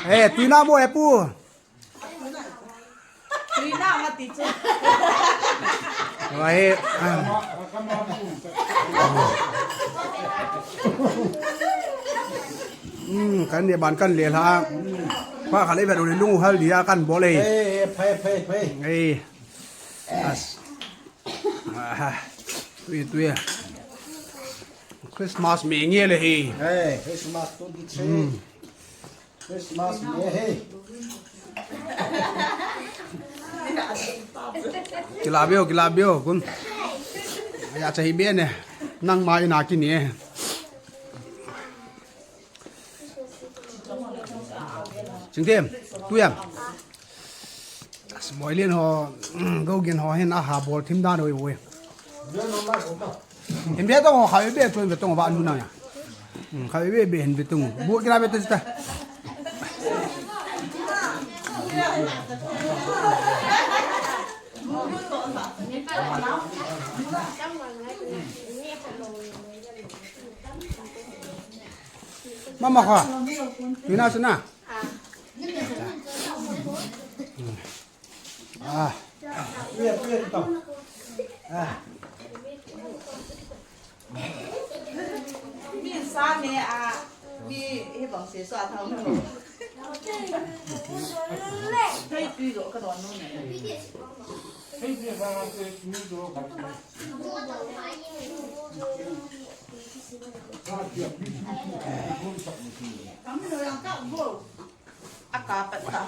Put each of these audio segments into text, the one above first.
เฮ้ตุยน้าโมเอปูตุยน้ามาติดจุดไว้กันเดียบันกันเลี้ยละพระขันไอ้แบบโดนลุงเขาเลี้ยกันบ่เลยเพ่ไอ้ตุยคริสต์มาสมีเงี้ยเลยคริสต์มาสตุ้งดิคริสต์มาสมีเฮ้กิลาเบียวคุณอยากจะให้เบี้ยเนี่ยนั่งมาอยู่นากินเนี่ยจึงเต็มตุยสมัยเรียนหอก็กินหอเห็นอาหารบอลทีมด้านโดยเว้ยเห็นเบี้ยต้องขายเบี้ยช่วยเบี้ยต้องบ้านนู้นน่ะขายเบี้ยเห็นเบี้ยต้องบุกกินอะไรเบี้ยตัวมาค่ะอยู่น่าสนะเพื่อนต่อมีซาเนี่ยมีให้บอกเสียสละเท่านั้นให้ตุยโดกระโดดนู่นเนี่ยอากาศเป็นต่ำ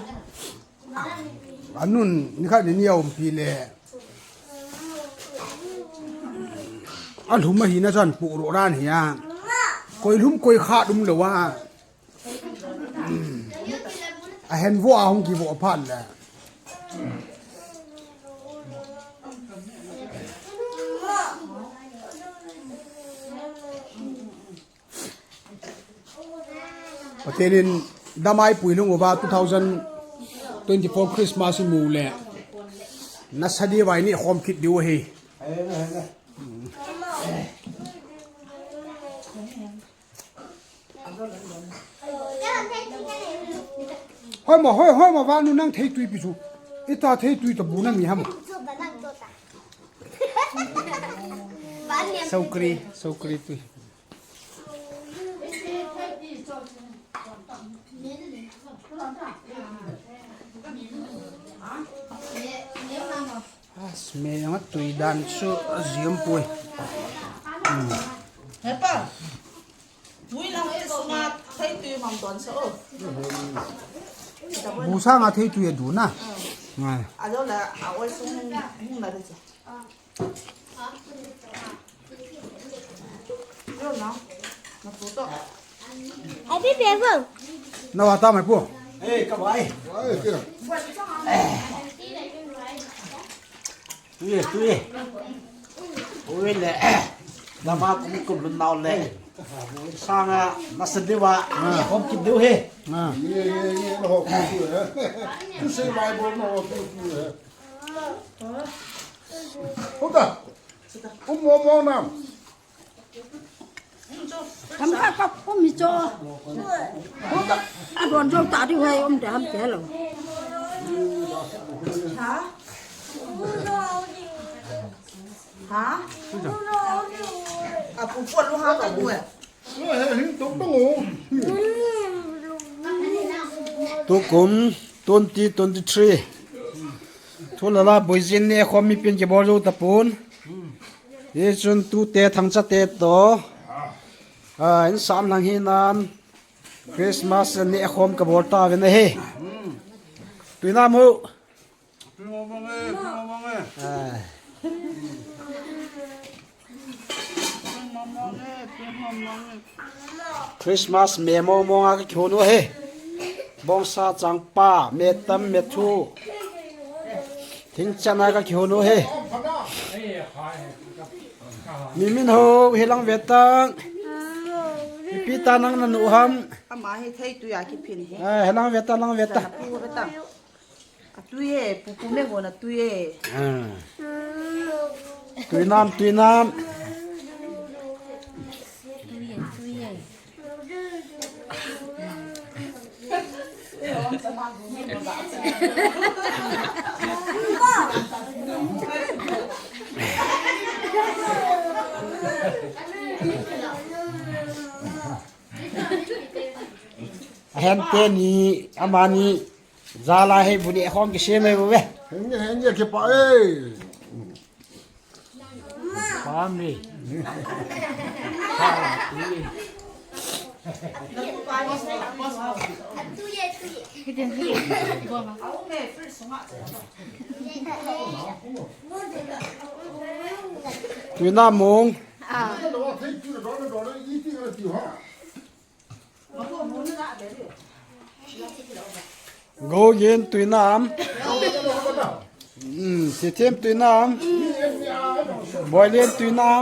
อันนู้นนี่ข้าเดี๋ยวนี้เอาพีเล่อันถุงมาหินนะส่วนปูโรร้านเฮียคอยลุ่มคอยขาดลุ่มเลยว่าเห็นว่าห้องกี่บ่อพันแหละประเทศนี้ดำไม้ปุ๋ยลุงว่า2024 Christmas มูเลยนัสดีไว้นี่ความคิดดีวะเฮ้ห้อยมาว่านู่นนั่งเทตุยปิจูอีตาเทตุยตะบูนั่งมีห้ามสกรีตุยสเมียงตุยดันสุเสียมปุยเฮ้ป่ะตุยเราสมาใช้ตุยมันตอนเช้าบูซ่างอาเทตุยดูนะอาจจะละเอาไว้ส่งมุ่งอะไรจ้ะเรื่องน้ำมาตัวต่อไอ้พี่เบี้ยพึ่งน่าว่าตามไหมพวกเฮ้ยกระบายตุยโอ้ยแหละดามาคุ้มกุ่มลุนนาวเลยสร้างนัสดีวะผมกินดูเฮ้นี่เราคุยเลยทุกสิ่งไปบนเราคุยเลยโอ้ตามองน้ำทำข้าวก็มีโจ้โดนโจ้ตาที่ไว้เดี๋ยวทำแก่หรอฮะปูปวดลูกห้ากับด้วยตุ๊กตุ๊กตุกุม23ทุลลาบุจินเนี่ยความมีเป็นจะบริสุทธิ์ตะปูนเดี๋ยวจนตู้เตะทั้งจะเตะต่ออินสามหลังหินันคริสต์มาสเนี่ยความกบฏตาเป็นไงตุยน้ำหูคริสต์มาสเมโมมองอะไรคิวนู้เฮบองซาจังป้าเมตัมเมทูทิ้งจันอะไรคิวนู้เฮมีมินโฮเฮลังเวตังปีตานังนันอุฮัมอามาให้ไทยตุยอาคิพินเฮลังเวตังลังเวตังปูเวตังตุยปูเล่หัวนะตุยตุยน้ำ เห็นเตนี่อามานี่จาลาให้บุญห้องกิเชมไม่บุเว้ Henge ke pa eh. พร้อมนี่ ตุยน้ำมง Nó thấy chưa đó ý tí là tiểu ha. โกเย็นตุยน้ำเสียเทียมตุยน้ำบอยเลียนตุยน้ำ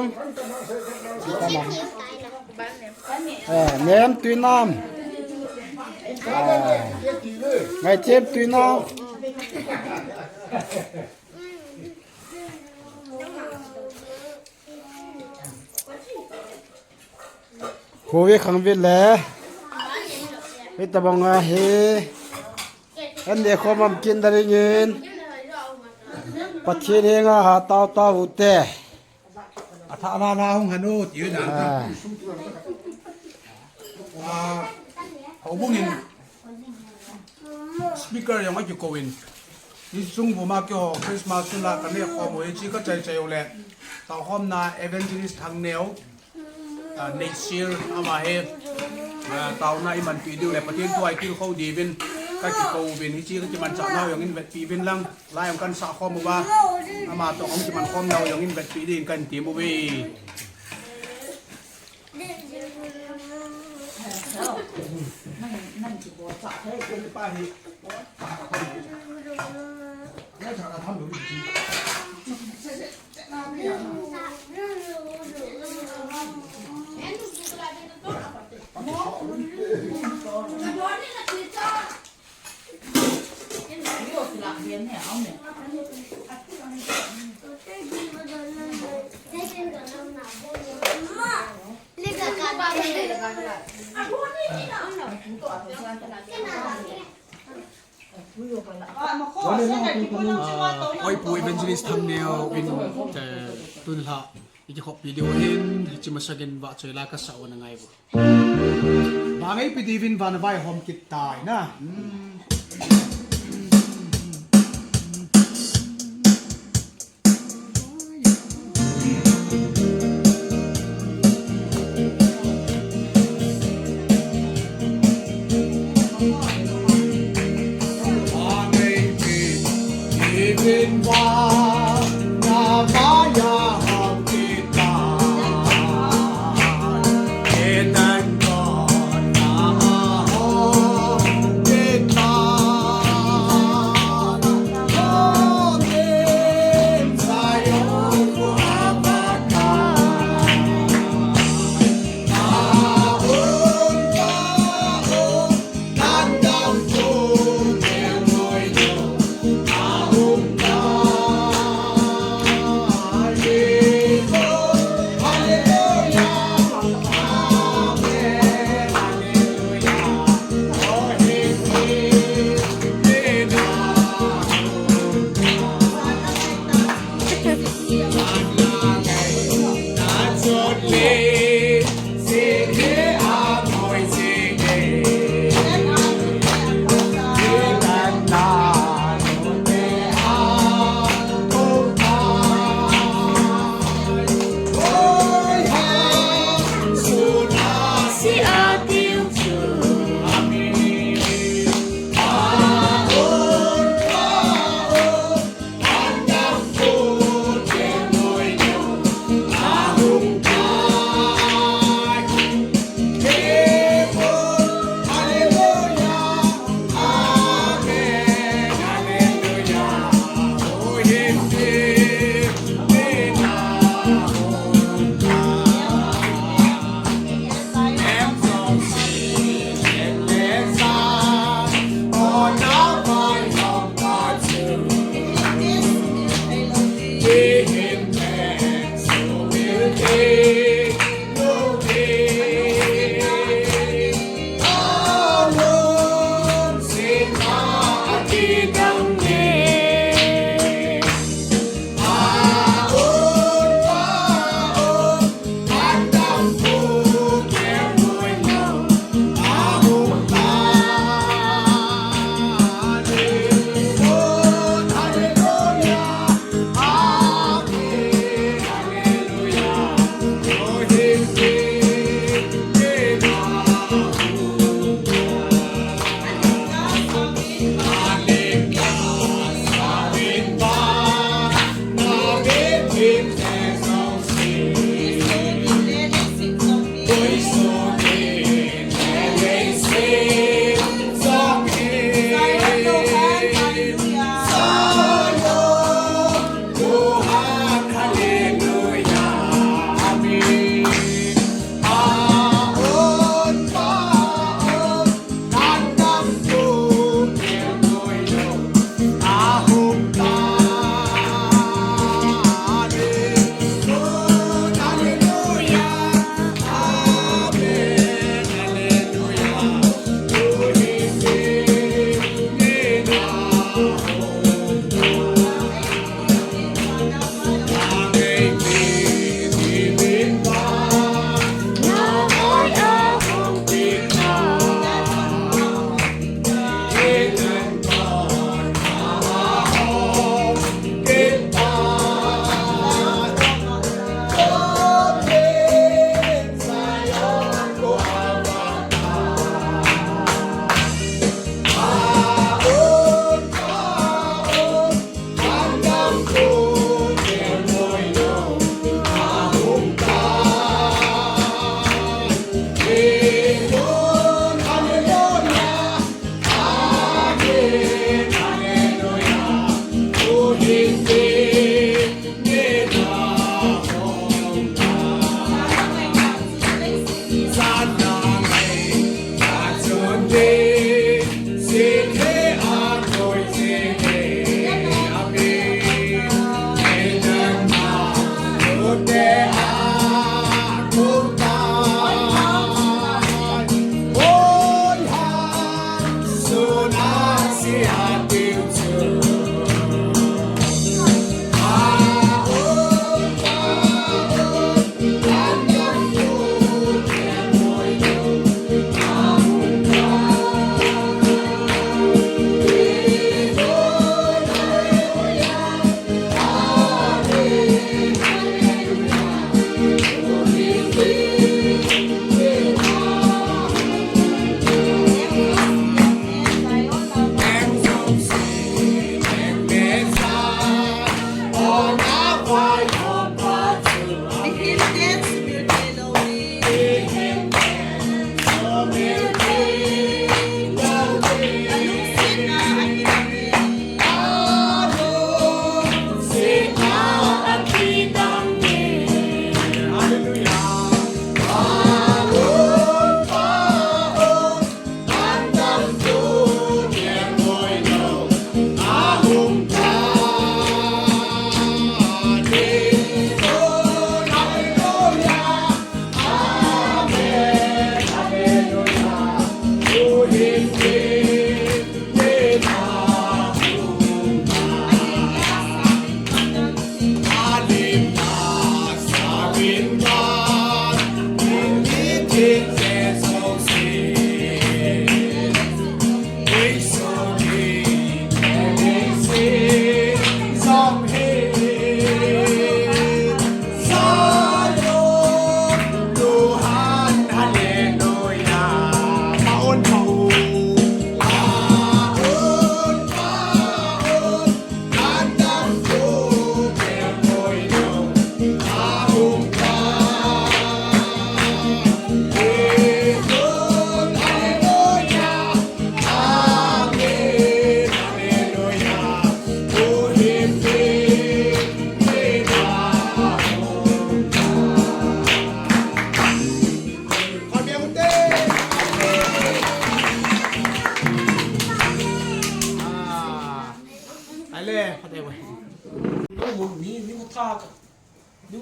แหนมตุยน้ำไงเทียมตุยน้ำโควิดขังวิทย์แล้ววิตาบังอาเฮอันเดียคอมกินได้เงินปัจเจียงอาหาเตาอุเตะ อาทาราลาหงฮันุยืนอ่ะเขาบุ้งยินสปีกเกอร์ยังไม่จุกวินนี่ซุ่งผมมาเกี่ยวคริสต์มาสสุนละกันเนี่ยข้อมูลจีก็ใจอยู่แหละต่อข้อมนาเอเวนเจลิสทางแนวnext year อามาเฮต่อหน้ามันปีเดียวแหละประเทศตัวไอ้ที่เขาดีเป็นก็จะโกวินที่จีก็จะมันจะเน่าอย่างนี้แบบปีเป็นลังไล่ของกันสะข้อมูลว่าอามาตัวของจะมันข้อมเน่าอย่างนี้แบบปีดีกันตีมูวีนั่นจีบสะให้เป็นป้านี่แล้วถ้าทำหรือจีโอ้ยปุยเป็นจิลิสทำแนวเป็นแต่ตุนละอีกขอบวิดีโอเห็นจิมาสกินว่าเจอลากระสาวนั่งไงบ่บางไอ้ปีดีวินวันไว้หอมกิดตายนะ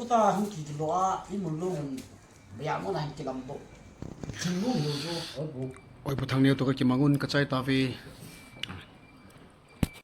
ta không chỉ lo đi một luôn bây giờ muốn làm cái làm bộ chừng luôn nhiều rồi oi puthang neu to ka ki mangun ka chai ta vi